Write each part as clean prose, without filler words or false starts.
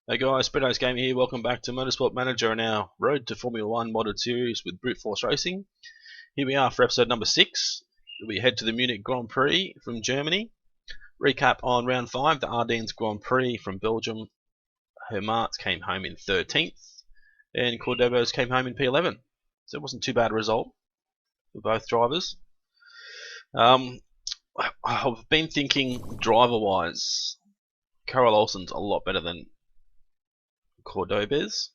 Hey guys, Speedo's Gaming here. Welcome back to Motorsport Manager and our Road to Formula 1 modded series with Brute Force Racing. Here we are for episode number 6. We head to the Munich Grand Prix from Germany. Recap on round 5, the Ardennes Grand Prix from Belgium. Hermart came home in 13th and Cordobos came home in P11. So it wasn't too bad a result for both drivers. I've been thinking driver-wise, Carol Olsen's a lot better than Cordobes.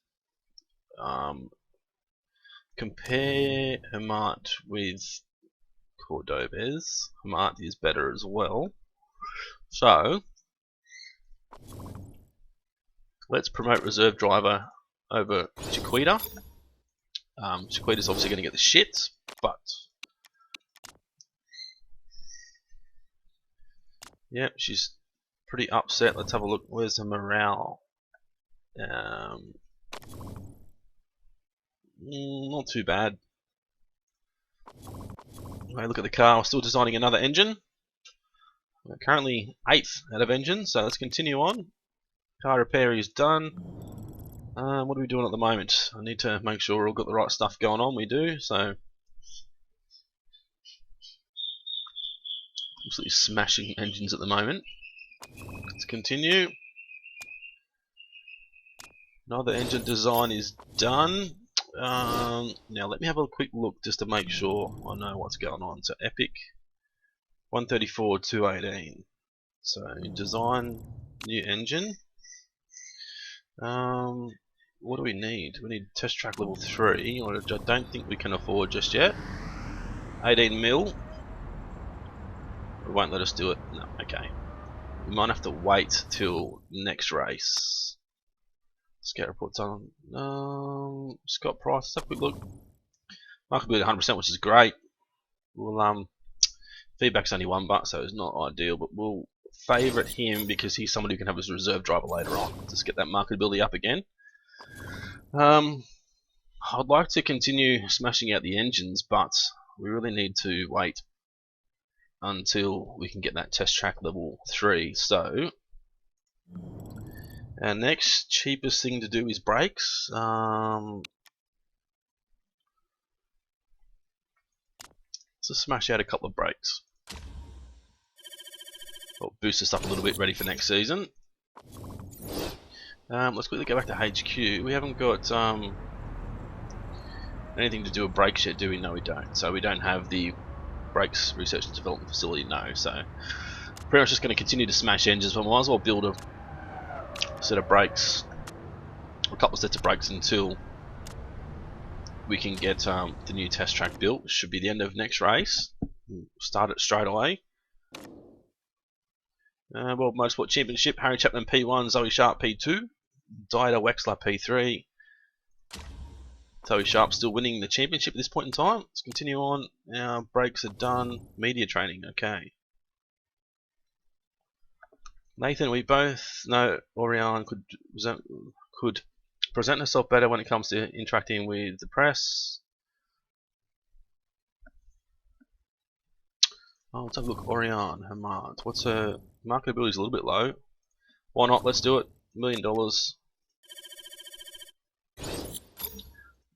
Compare Hermart with Cordobes. Hermart is better as well. So let's promote reserve driver over Chiquita. Chiquita's obviously going to get the shit, but yeah, she's pretty upset. Let's have a look. Where's the morale? Not too bad. Okay, look at the car. We're still designing another engine. We're currently 8th out of engine, so let's continue on. Car repair is done. What are we doing at the moment? I need to make sure we've all got the right stuff going on. We do, so absolutely smashing engines at the moment. Let's continue. Another engine design is done. Now let me have a quick look just to make sure I know what's going on. So Epic 134 218. So design new engine. What do we need? We need test track level 3, which I don't think we can afford just yet. 18 mil. It won't let us do it. No, okay. We might have to wait till next race. Scout reports on. Scott Price. Let's have a quick look. Marketability 100%, which is great. We'll feedback's only $1, so it's not ideal, but we'll favourite him because he's somebody who can have as a reserve driver later on. Just get that marketability up again. I'd like to continue smashing out the engines, but we really need to wait until we can get that test track level 3. So our next cheapest thing to do is brakes. Let's just smash out a couple of brakes. We'll boost us up a little bit, ready for next season. Let's quickly go back to HQ. We haven't got anything to do with brakes yet, do we? No, we don't. So we don't have the brakes research and development facility, no. So pretty much just going to continue to smash engines, but we might as well build a set of brakes, a couple of sets of brakes until we can get the new test track built, which should be the end of next race. We'll start it straight away. World Motorsport Championship, Harry Chapman P1, Zoe Sharp P2, Dida Wexler P3. Zoe Sharp still winning the championship at this point in time. Let's continue on. Our brakes are done. Media training, okay. Nathan, we both know Orion could present herself better when it comes to interacting with the press. Oh, let's have a look. Orion, Hermart. What's her marketability? Is a little bit low. Why not? Let's do it. $1 million.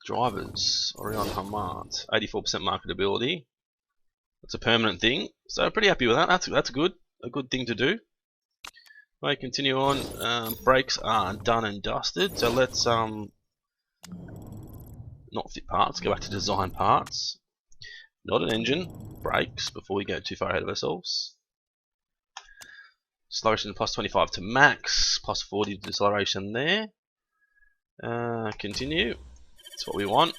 Drivers. Orion, Hermart. 84% marketability. That's a permanent thing. So pretty happy with that. That's good. A good thing to do. We continue on. Brakes are done and dusted. So let's not fit parts. Go back to design parts. Not an engine. Brakes before we go too far ahead of ourselves. Acceleration plus 25 to max. Plus 40 deceleration there. Continue. That's what we want.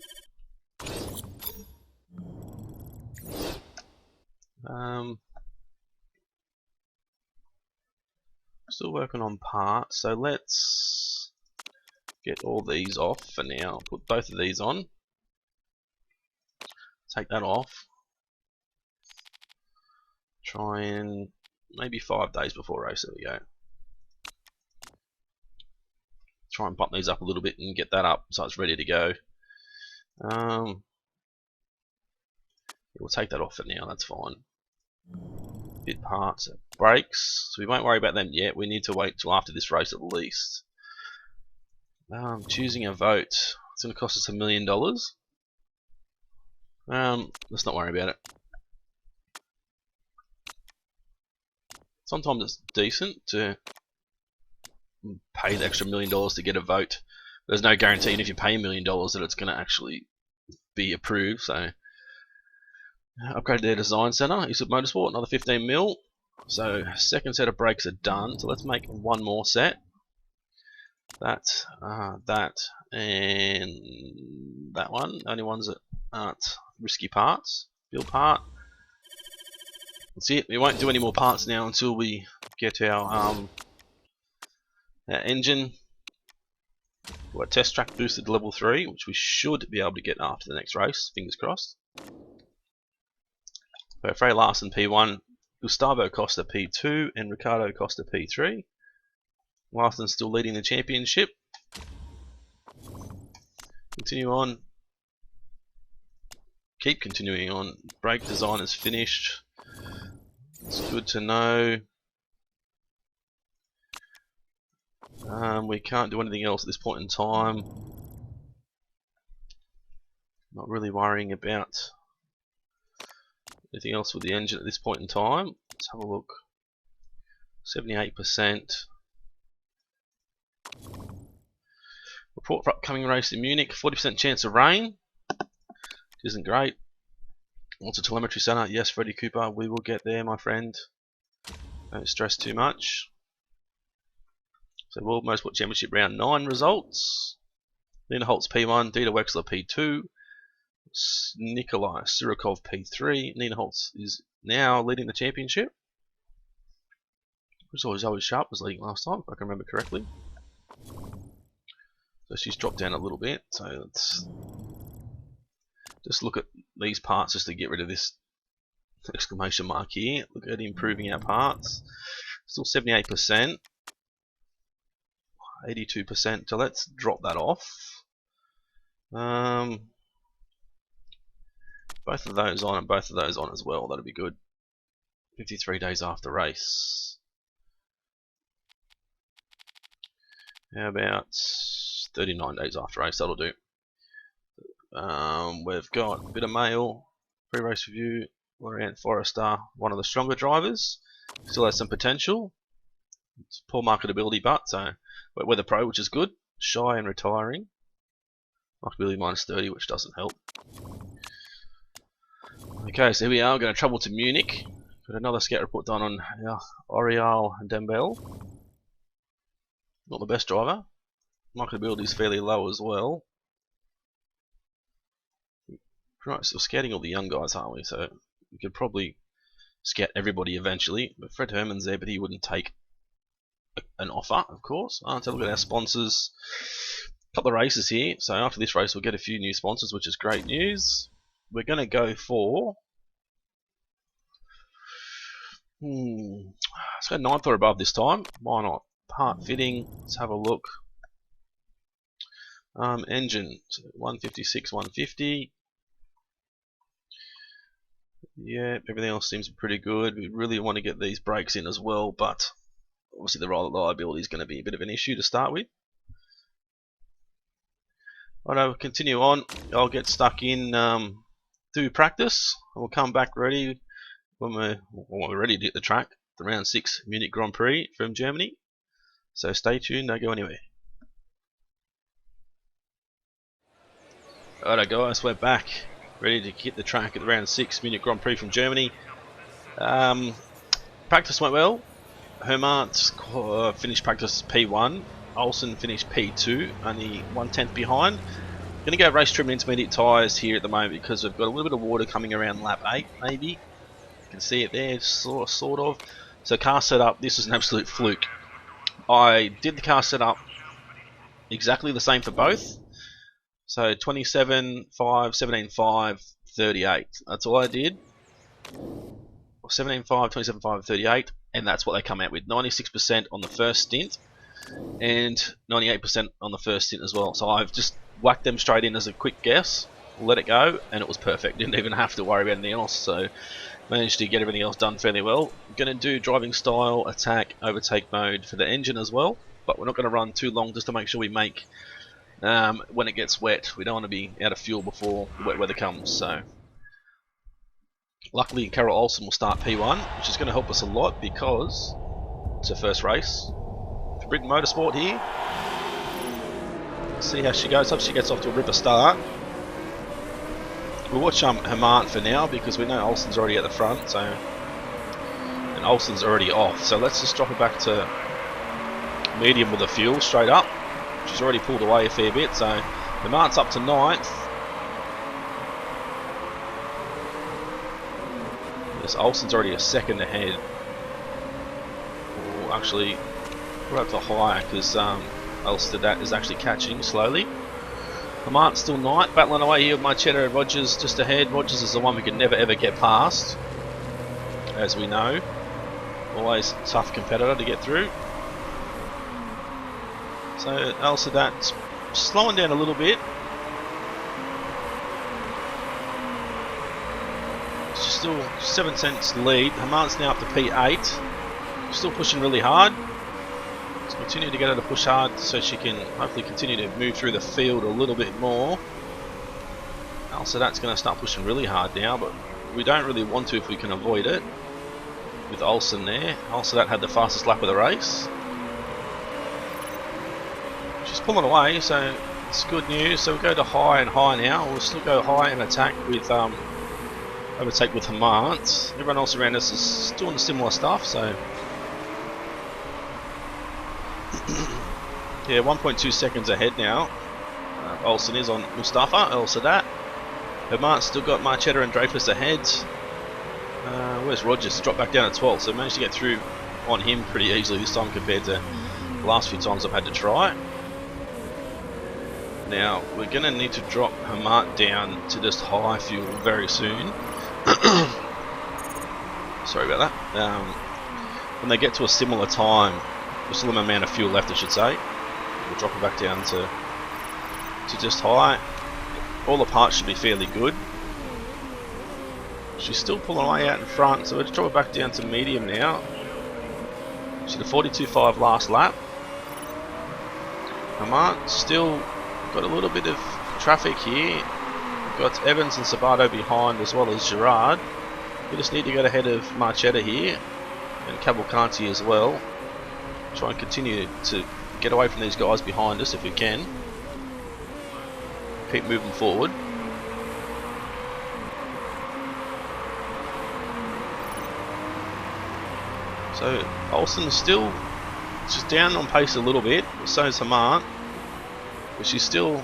Still working on parts, so let's get all these off for now. Put both of these on. Take that off. Try and maybe 5 days before race. There we go. Try and bump these up a little bit and get that up so it's ready to go. We'll take that off for now. That's fine. Bit parts, brakes. So we won't worry about them yet. We need to wait till after this race at least. Choosing a vote. It's going to cost us $1 million. Let's not worry about it. Sometimes it's decent to pay the extra $1 million to get a vote. There's no guarantee, and if you pay $1 million, that it's going to actually be approved. So, upgrade their design center. Use of Motorsport, another 15 mil. So, second set of brakes are done. So let's make one more set. That, and that one. Only ones that aren't risky parts. Build part. That's it. We won't do any more parts now until we get our engine. We've got test track boosted to level 3, which we should be able to get after the next race. Fingers crossed. So Frey Larson P1, Gustavo Costa P2, and Ricardo Costa P3. Larson's still leading the championship. Continue on. Keep continuing on. Brake design is finished. It's good to know. We can't do anything else at this point in time. Not really worrying about anything else with the engine at this point in time. Let's have a look. 78%. Report for upcoming race in Munich. 40% chance of rain. Isn't great. What's a telemetry center? Yes, Freddie Cooper. We will get there, my friend. Don't stress too much. So World Motorsport Championship Round 9 results. Nina Holtz P1, Dieter Wexler P2, Nikolai Sirokov P3. Nina Holtz is now leading the championship. Zoe Sharp was leading last time, if I can remember correctly. So she's dropped down a little bit. So let's just look at these parts just to get rid of this exclamation mark here. Look at improving our parts. Still 78%. 82%, so let's drop that off. Both of those on and both of those on as well, that'll be good. 53 days after race. How about 39 days after race, that'll do. We've got a bit of mail, pre-race review, Laurent Forrester, one of the stronger drivers, still has some potential. It's poor marketability, but so weather pro, which is good. Shy and retiring. Marketability -30, which doesn't help. Okay, so here we are. We're going to travel to Munich. Got another scout report done on Oriol Dembele. Not the best driver. Marketability is fairly low as well. Right, so we're scouting all the young guys, aren't we? So we could probably scout everybody eventually. But Fred Herman's there, but he wouldn't take an offer, of course. So look at our sponsors. A couple of races here. So after this race, we'll get a few new sponsors, which is great news. We're going to go for let's go 9th or above this time. Why not? Part fitting. Let's have a look. Engine 156, 150. Yeah, everything else seems pretty good. We really want to get these brakes in as well, but obviously the reliability is going to be a bit of an issue to start with. Alright, we'll continue on. I'll get stuck in do practice. We'll come back ready when we're ready to hit the track. The round 6 Munich Grand Prix from Germany. So stay tuned, don't go anywhere. Alright guys, we're back. Ready to hit the track at the round 6 Munich Grand Prix from Germany. Practice went well. Hermant finished practice P1. Olsen finished P2, only 1/10 behind. Going to go race trim and intermediate tyres here at the moment because we've got a little bit of water coming around lap 8, maybe. You can see it there, sort of. So car setup, this is an absolute fluke. I did the car setup exactly the same for both. So 27.5, 17.5, 38. That's all I did. 17.5, 27.5, 38, and that's what they come out with. 96% on the first stint, and 98% on the first stint as well. So I've just whacked them straight in as a quick guess, let it go, and it was perfect. Didn't even have to worry about anything else. So managed to get everything else done fairly well. I'm going to do driving style, attack, overtake mode for the engine as well, but we're not going to run too long just to make sure we make when it gets wet. We don't want to be out of fuel before the wet weather comes. So luckily Carol Olsen will start P1, which is going to help us a lot because it's her first race for Britain Motorsport here. See how she goes. Hope she gets off to a ripper start. We'll watch Hermant for now because we know Olsen's already at the front, so and Olsen's already off. So let's just drop her back to medium with the fuel straight up. She's already pulled away a fair bit, so Hermant's up to 9th. Yes, Olsen's already a second ahead. Or actually, we're up to higher because Elstad is actually catching slowly. Hermant's still 9th, battling away here with my Cheddar and Rogers just ahead. Rogers is the one we can never ever get past, as we know. Always a tough competitor to get through. So Elstad's slowing down a little bit. She's still 7 cents lead. Hermant's now up to P8. Still pushing really hard. Continue to get her to push hard so she can hopefully continue to move through the field a little bit more. So that's going to start pushing really hard now, but we don't really want to if we can avoid it. With Olsen there. That had the fastest lap of the race. She's pulling away, so it's good news. So we go to high and high now. We'll still go high and attack with overtake with Hermant. Everyone else around us is doing similar stuff, so yeah, 1.2 seconds ahead now. Olsen is on Mustafa, Elstad. Hermant's still got Marchetta and Dreyfus ahead. Where's Rogers? Dropped back down to 12th, so managed to get through on him pretty easily this time compared to the last few times I've had to try. Now, we're going to need to drop Hermant down to just high fuel very soon. Sorry about that. When they get to a similar time, a similar amount of fuel left I should say, we'll drop it back down to just high. All the parts should be fairly good. She's still pulling away out in front, so we'll just drop it back down to medium now. She's at 42.5 last lap. Hermant still got a little bit of traffic here. We've got Evans and Sabato behind as well as Gerard. We just need to get ahead of Marchetta here and Cavalcanti as well. Try and continue to get away from these guys behind us if we can. Keep moving forward. So Olsen's still just down on pace a little bit, so is Hermant, but she's still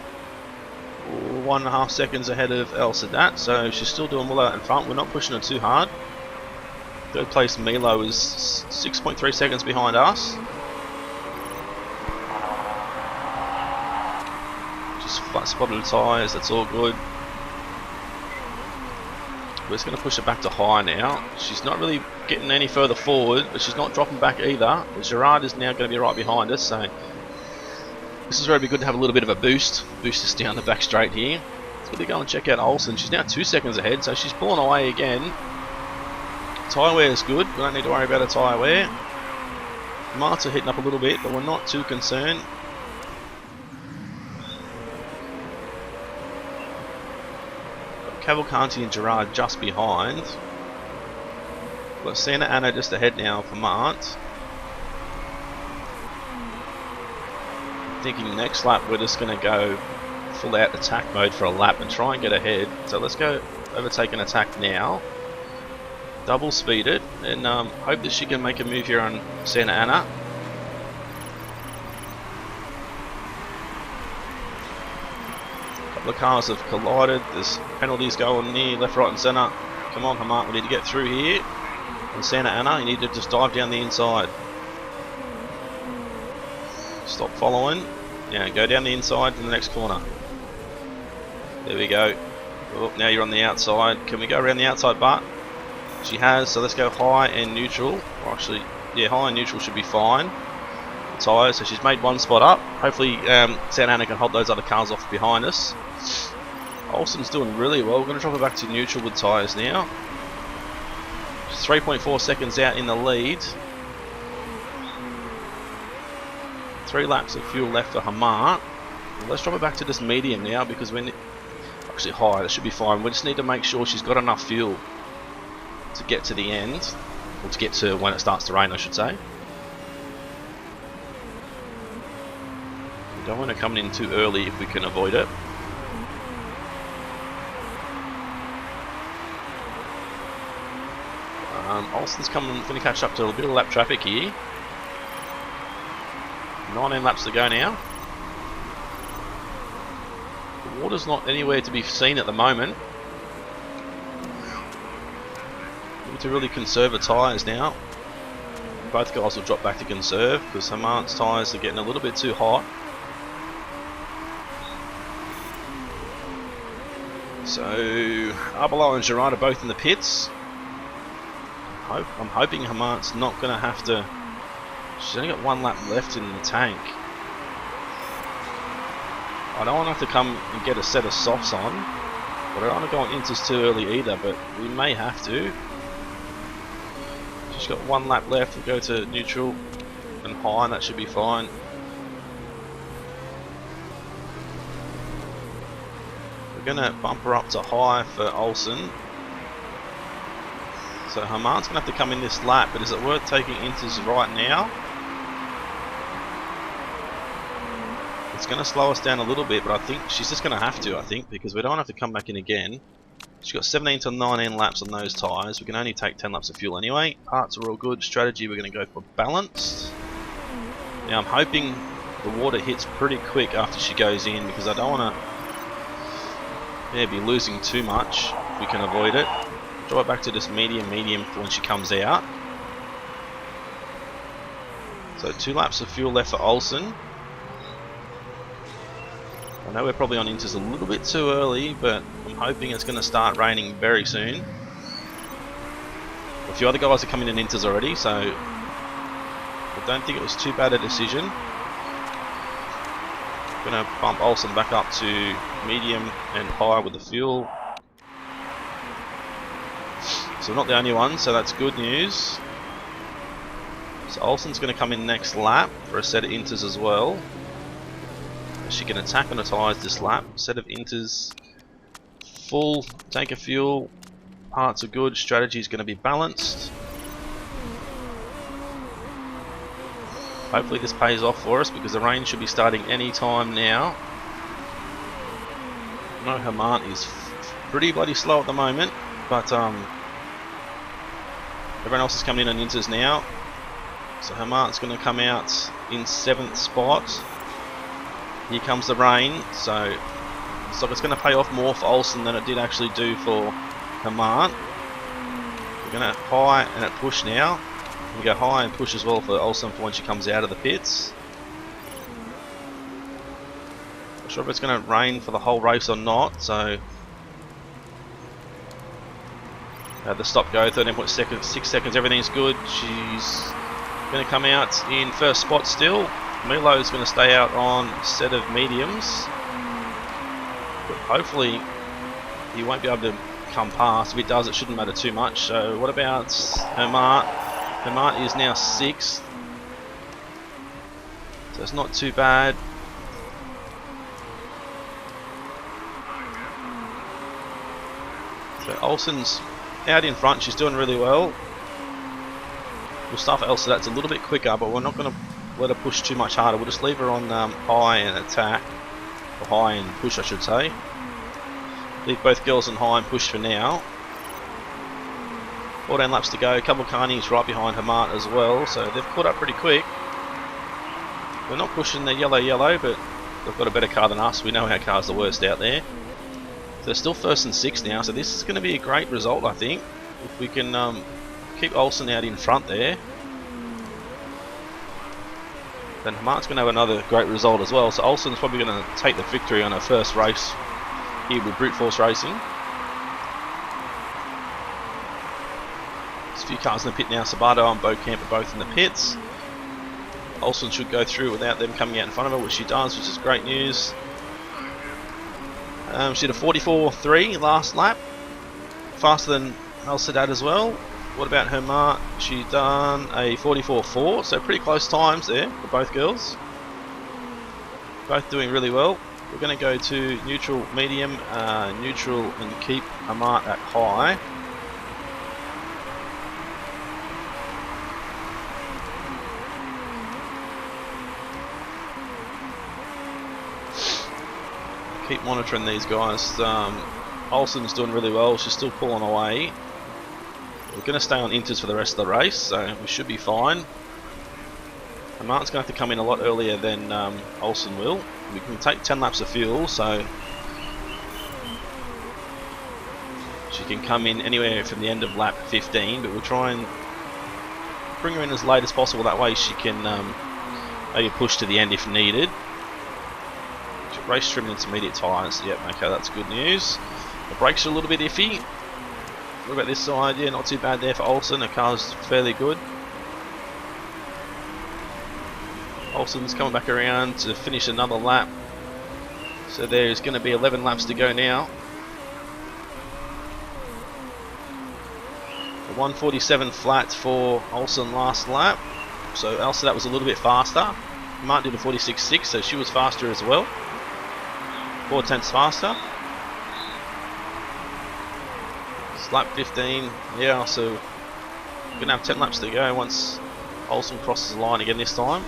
1.5 seconds ahead of Elstad, so she's still doing well out in front. We're not pushing her too hard. Third place Milo is 6.3 seconds behind us. Just flat spotted tyres, that's all good. We're just going to push her back to high now. She's not really getting any further forward, but she's not dropping back either. Gerard is now going to be right behind us, so this is where it'd be good to have a little bit of a boost. Boost us down the back straight here. Let's quickly go and check out Olsen. She's now 2 seconds ahead, so she's pulling away again. Tyre wear is good. We don't need to worry about a tyre wear. Marts are hitting up a little bit, but we're not too concerned. Cavalcanti and Gerard just behind. We've got Santa Ana just ahead now for Mart. Thinking next lap we're just going to go full out attack mode for a lap and try and get ahead. So let's go overtake and attack now. Double speed it and hope that she can make a move here on Santa Ana. The cars have collided. There's penalties going near left, right and centre. Come on, Hermant, we need to get through here. And Santa Ana, you need to just dive down the inside. Stop following. Now go down the inside to the next corner. There we go. Oh, now you're on the outside. Can we go around the outside, Bart? She has, so let's go high and neutral. Or actually, yeah, high and neutral should be fine. Tyres, so she's made one spot up. Hopefully Santa Ana can hold those other cars off behind us. Olsen's doing really well. We're going to drop her back to neutral with tyres now. She's 3.4 seconds out in the lead. 3 laps of fuel left for Hermant. Let's drop it back to just medium now, because when actually high, that should be fine. We just need to make sure she's got enough fuel to get to the end, or to get to when it starts to rain, I should say. We don't want to come in too early if we can avoid it. Olsen's going to catch up to a bit of lap traffic here. 19 laps to go now. The water's not anywhere to be seen at the moment. Need to really conserve the tyres now. Both guys will drop back to conserve because Hamart's tyres are getting a little bit too hot. So Arbelow and Gerard are both in the pits. I'm hoping Hamart's not going to have to. She's only got 1 lap left in the tank. I don't want to have to come and get a set of softs on, but I don't want to go on inters too early either, but we may have to. She's got 1 lap left. We'll go to neutral and high, and that should be fine. We're going to bump her up to high for Olsen. So Hamart's going to have to come in this lap, but is it worth taking inters right now? It's going to slow us down a little bit, but I think she's just going to have to, because we don't have to come back in again. She's got 17 to 19 laps on those tyres. We can only take 10 laps of fuel anyway. Parts are all good. Strategy, we're going to go for balanced. Now I'm hoping the water hits pretty quick after she goes in, because I don't want to be losing too much if we can avoid it. Drop it back to just medium for when she comes out. So 2 laps of fuel left for Olsen. I know we're probably on inters a little bit too early, but I'm hoping it's going to start raining very soon. A few other guys are coming in inters already, so I don't think it was too bad a decision. Going to bump Olsen back up to medium and high with the fuel. So we're not the only one, so that's good news. So Olsen's going to come in next lap for a set of inters as well. She can attack on the tyres this lap. Set of inters, full tank of fuel, parts are good, strategy is going to be balanced. Hopefully this pays off for us, because the rain should be starting any time now. I know Hamart is pretty bloody slow at the moment, but everyone else is coming in on inters now. So Hamart's going to come out in 7th spot. Here comes the rain, so it's like it's going to pay off more for Olsen than it did actually do for Hamart. We're going to high and push now. We go high and push as well for Olsen for when she comes out of the pits. Not sure if it's going to rain for the whole race or not, so the stop go, 13.6 seconds, everything's good. She's going to come out in 1st spot still. Milo's going to stay out on a set of mediums, but hopefully he won't be able to come past. If he does, it shouldn't matter too much. So what about Hamart? Hamart is now 6th, so it's not too bad. So Olsen's out in front, she's doing really well. We'll start for Elsa, that's a little bit quicker, but we're not going to let her push too much harder. We'll just leave her on high and attack, or high and push I should say. Leave both girls on high and push for now. 14 laps to go, a couple of carnies right behind Hamart as well, so they've caught up pretty quick. We're not pushing the yellow, but they've got a better car than us. We know our car's the worst out there. So they're still 1st and 6th now, so this is going to be a great result, I think, if we can keep Olsen out in front there. Then Hamart's going to have another great result as well, so Olsen's probably going to take the victory on her first race here with Brute Force Racing. There's a few cars in the pit now. Sabato and Beaucamp are both in the pits. Olsen should go through without them coming out in front of her, which she does, which is great news. She did a 44.3 last lap, faster than El Sadat as well. What about Hamart? She done a 44.4, so pretty close times there for both girls. Both doing really well. We're going to go to neutral, medium, neutral, and keep Amart at high. Keep monitoring these guys. Olsen's doing really well. She's still pulling away. We're going to stay on inters for the rest of the race, so we should be fine. Martin's going to have to come in a lot earlier than Olsen will. We can take 10 laps of fuel, so she can come in anywhere from the end of lap 15, but we'll try and bring her in as late as possible. That way she can maybe push to the end if needed. Race trim intermediate tyres. Yep, okay, that's good news. The brakes are a little bit iffy. What about this side? Yeah, not too bad there for Olsen. Her car's fairly good. Olsen's coming back around to finish another lap. So there's going to be 11 laps to go now. A 147 flat for Olsen last lap. So Elsa, that was a little bit faster. Martin did a 46.6, so she was faster as well. 4 tenths faster. It's lap 15. Yeah, so we're going to have 10 laps to go once Olsen crosses the line again this time.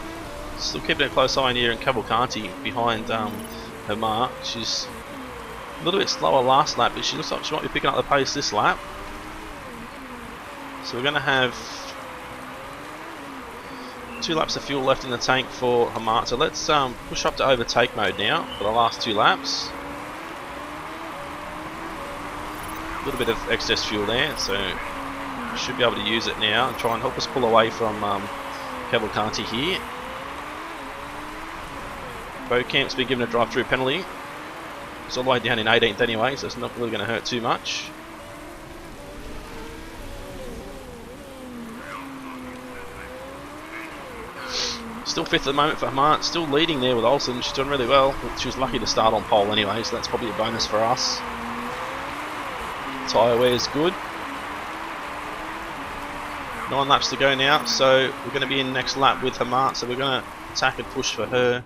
Still keeping a close eye on here, and Cavalcanti behind her mark. She's a little bit slower last lap, but she looks like she might be picking up the pace this lap. So we're going to have 2 laps of fuel left in the tank for Hamart. So let's push up to overtake mode now for the last 2 laps. A little bit of excess fuel there, so we should be able to use it now and try and help us pull away from Cavalcanti here. Beaucamp's been given a drive-through penalty. It's all the way down in 18th anyway, so it's not really going to hurt too much. Still 5th at the moment for Hamart, still leading there with Olsen. She's doing really well. She was lucky to start on pole anyway, so that's probably a bonus for us. Tyre wear is good. 9 laps to go now, so we're going to be in next lap with Hamart, so we're going to attack and push for her.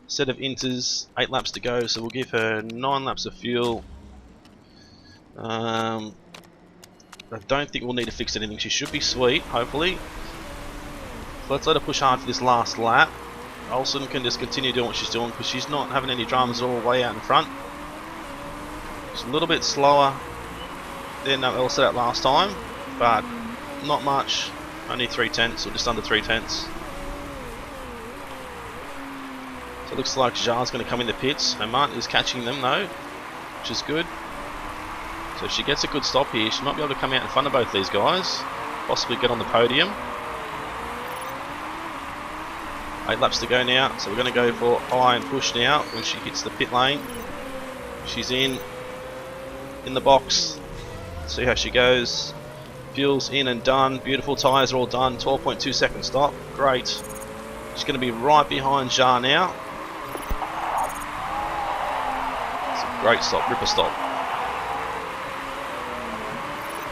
Set of inters, 8 laps to go, so we'll give her 9 laps of fuel. I don't think we'll need to fix anything. She should be sweet, hopefully. So let's let her push hard for this last lap. Olsen can just continue doing what she's doing because she's not having any dramas all the way out in front. She's a little bit slower than Elsa out last time, but not much. Only 3 tenths, or just under 3 tenths. So it looks like Jar's going to come in the pits. Hamart is catching them though, which is good. So if she gets a good stop here, she might be able to come out in front of both these guys, possibly get on the podium. 8 laps to go now, so we're going to go for high and push now when she hits the pit lane. She's in the box. See how she goes. Fuel's in and done. Beautiful, tyres are all done. 12.2 second stop. Great. She's going to be right behind Jar now. It's a great stop, ripper stop.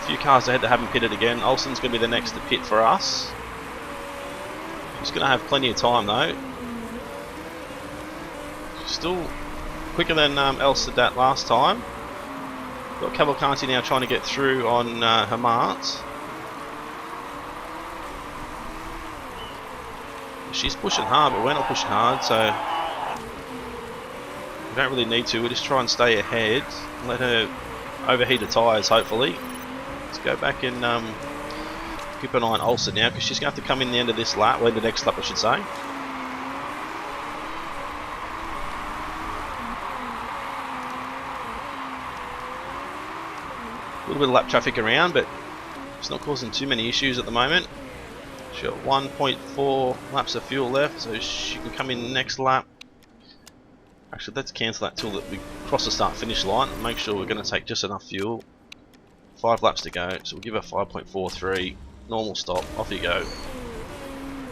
A few cars ahead that haven't pitted again. Olsen's going to be the next to pit for us. She's going to have plenty of time though. She's still quicker than Elsa did that last time. Got Cavalcanti now trying to get through on Hamart. She's pushing hard, but we're not pushing hard, so we don't really need to. We'll just try and stay ahead and let her overheat the tyres, hopefully. Let's go back and keep an eye on Olsen now, because she's going to have to come in the end of this lap, well, the next lap I should say. A little bit of lap traffic around, but it's not causing too many issues at the moment. She's got 1.4 laps of fuel left, so she can come in next lap. Actually, let's cancel that till that we cross the start-finish line and make sure we're going to take just enough fuel. 5 laps to go, so we'll give her 5.43. Normal stop, off you go.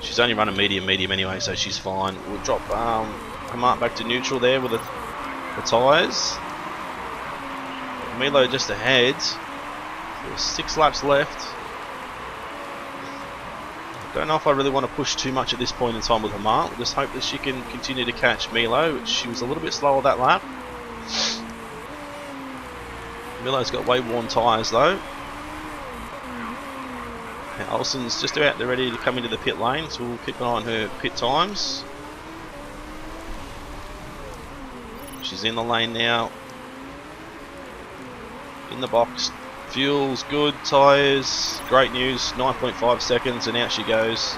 She's only running medium anyway, so she's fine. We'll drop Hamart back to neutral there with the tyres. Milo just ahead. There's 6 laps left. Don't know if I really want to push too much at this point in time with Hamart. We'll just hope that she can continue to catch Milo, which she was a little bit slower that lap. Milo's got way worn tyres though. And Olsen's just about ready to come into the pit lane, so we'll keep an eye on her pit times. She's in the lane now. In the box. Fuel's good, tyres, great news, 9.5 seconds and out she goes.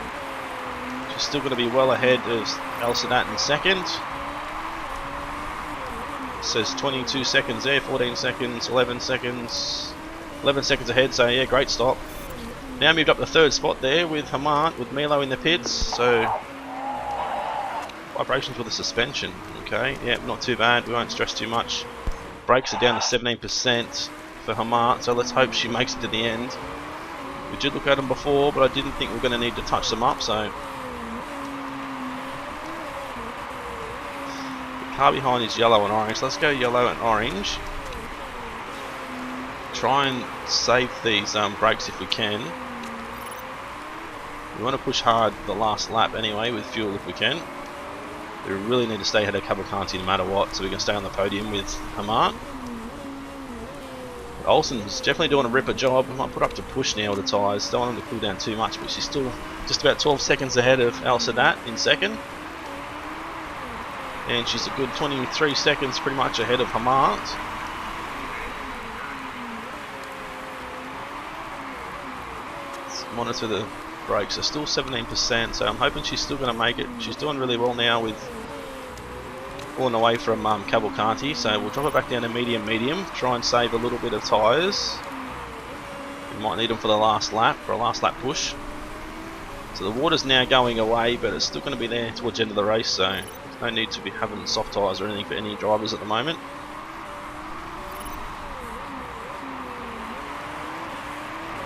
She's still going to be well ahead of Elsinat in second. It says 22 seconds there, 14 seconds, 11 seconds, 11 seconds ahead, so yeah, great stop. Now moved up the third spot there with Hamart, with Milo in the pits, so vibrations with the suspension, okay, yeah, not too bad, we won't stress too much. Brakes are down to 17%. For Hamart, so let's hope she makes it to the end. We did look at them before, but I didn't think we were going to need to touch them up, so the car behind is yellow and orange. Let's go yellow and orange. Try and save these brakes if we can. We want to push hard the last lap anyway with fuel if we can. We really need to stay ahead of Cavalcanti no matter what, so we can stay on the podium with Hamart. Olsen's definitely doing a ripper job. I might put up to push now with the tyres. Don't want them to cool down too much, but she's still just about 12 seconds ahead of Al Sadat in second. And she's a good 23 seconds pretty much ahead of Hamart. Let's monitor the brakes. They're still 17%, so I'm hoping she's still going to make it. She's doing really well now with pulling away from Cavalcanti, so we'll drop it back down to medium, try and save a little bit of tyres. We might need them for the last lap, for a last lap push. So the water's now going away, but it's still going to be there towards the end of the race, so there's no need to be having soft tyres or anything for any drivers at the moment.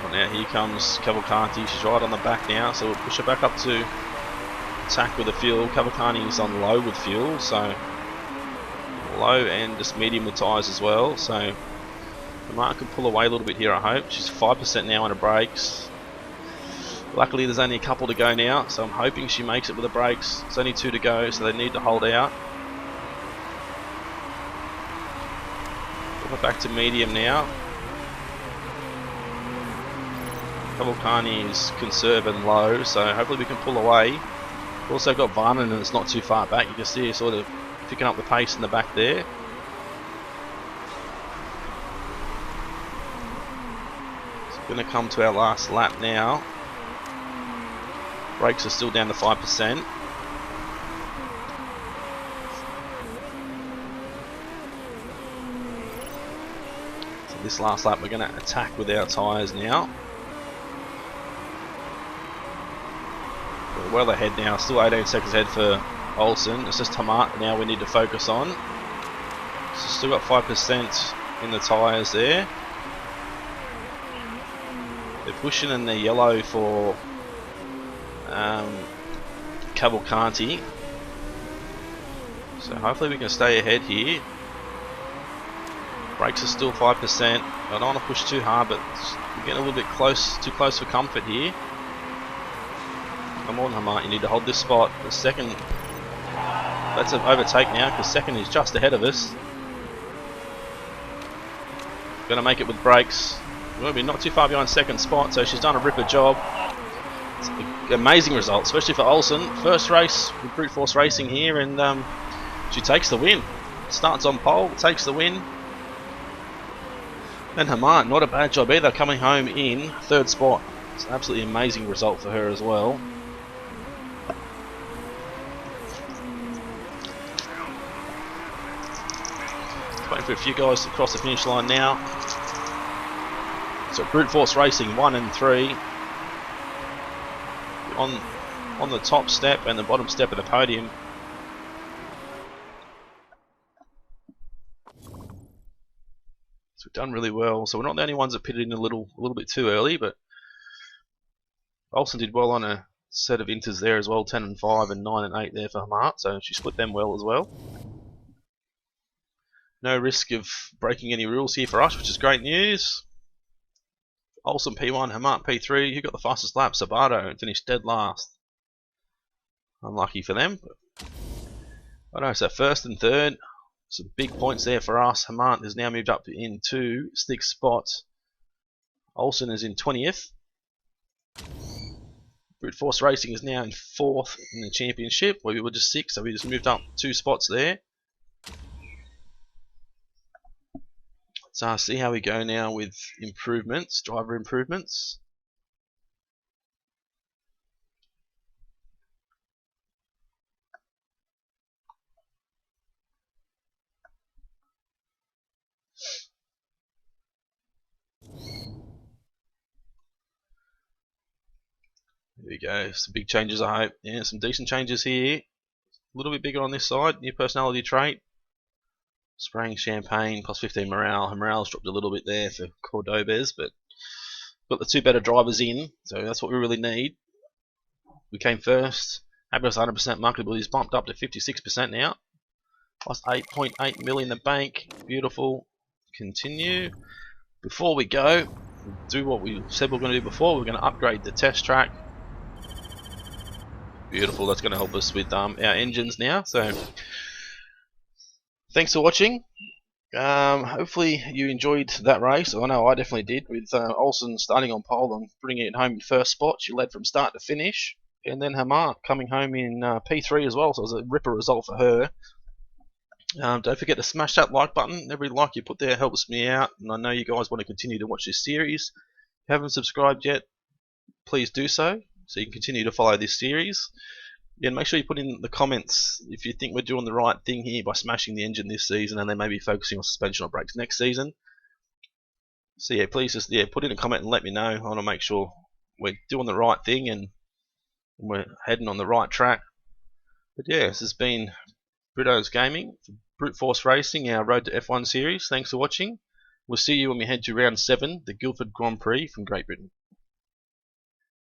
Well, now here comes Cavalcanti, she's right on the back now, so we'll push her back up to attack with the fuel. Cavalcanti's on low with fuel, so low and just medium with tyres as well, so the mark can pull away a little bit here I hope. She's 5% now on her brakes. Luckily there's only a couple to go now, so I'm hoping she makes it with the brakes. There's only 2 to go, so they need to hold out. Put it back to medium now. Cavalcanti is conserving low, so hopefully we can pull away. We've also got Varnon and it's not too far back. You can see her sort of picking up the pace in the back there. So we're going to come to our last lap now. Brakes are still down to 5%. So this last lap we're going to attack with our tyres now. We're well ahead now, still 18 seconds ahead for Olsen. It's just Hamart now we need to focus on. So still got 5% in the tyres there. They're pushing in the yellow for Cavalcanti. So hopefully we can stay ahead here. Brakes are still 5%. I don't want to push too hard, but we're getting a little bit too close for comfort here. Come on Hamart, you need to hold this spot. The second, that's an overtake now because second is just ahead of us. Going to make it with brakes. We're not too far behind second spot, so she's done a ripper job. It's an amazing result, especially for Olsen. First race with brute force racing here, and she takes the win. Starts on pole, takes the win. And Hamart, not a bad job either, coming home in third spot. It's an absolutely amazing result for her as well. Waiting for a few guys to cross the finish line now. So brute force racing 1 and 3 on the top step and the bottom step of the podium. So we've done really well. So we're not the only ones that pitted in a little bit too early, but Olsen did well on a set of inters there as well, 10 and 5 and 9 and 8 there for Hamart. So she split them well as well. No risk of breaking any rules here for us, which is great news. Olsen P1, Hamart P3. Who got the fastest lap? Sabato, and finished dead last. Unlucky for them. I know, so first and third. Some big points there for us. Hamart has now moved up into 6th spot. Olsen is in 20th. Brute Force Racing is now in 4th in the championship, where we were just 6th, so we just moved up 2 spots there. So see how we go now with improvements, driver improvements. There we go, some big changes I hope. Yeah, some decent changes here. A little bit bigger on this side, new personality trait. Spraying champagne, plus 15 morale. Morale's dropped a little bit there for Cordobez, but got the 2 better drivers in, so that's what we really need. We came first. Happiness 100% marketability is bumped up to 56% now. Plus 8.8 mil in the bank. Beautiful. Continue. Before we go, do what we said we're going to do before. We're going to upgrade the test track. Beautiful. That's going to help us with our engines now. So, thanks for watching. Hopefully you enjoyed that race. I know I definitely did, with Olsen starting on pole and bringing it home in first spot. She led from start to finish, and then Hamart coming home in P3 as well, so it was a ripper result for her. Don't forget to smash that like button. Every like you put there helps me out, and I know you guys want to continue to watch this series. If you haven't subscribed yet, please do so you can continue to follow this series. Yeah, make sure you put in the comments if you think we're doing the right thing here by smashing the engine this season and then maybe focusing on suspension or brakes next season. So yeah, please just put in a comment and let me know. I want to make sure we're doing the right thing and we're heading on the right track. But yeah, this has been Brito's Gaming, Brute Force Racing, our Road to F1 series. Thanks for watching. We'll see you when we head to round 7, the Guildford Grand Prix from Great Britain.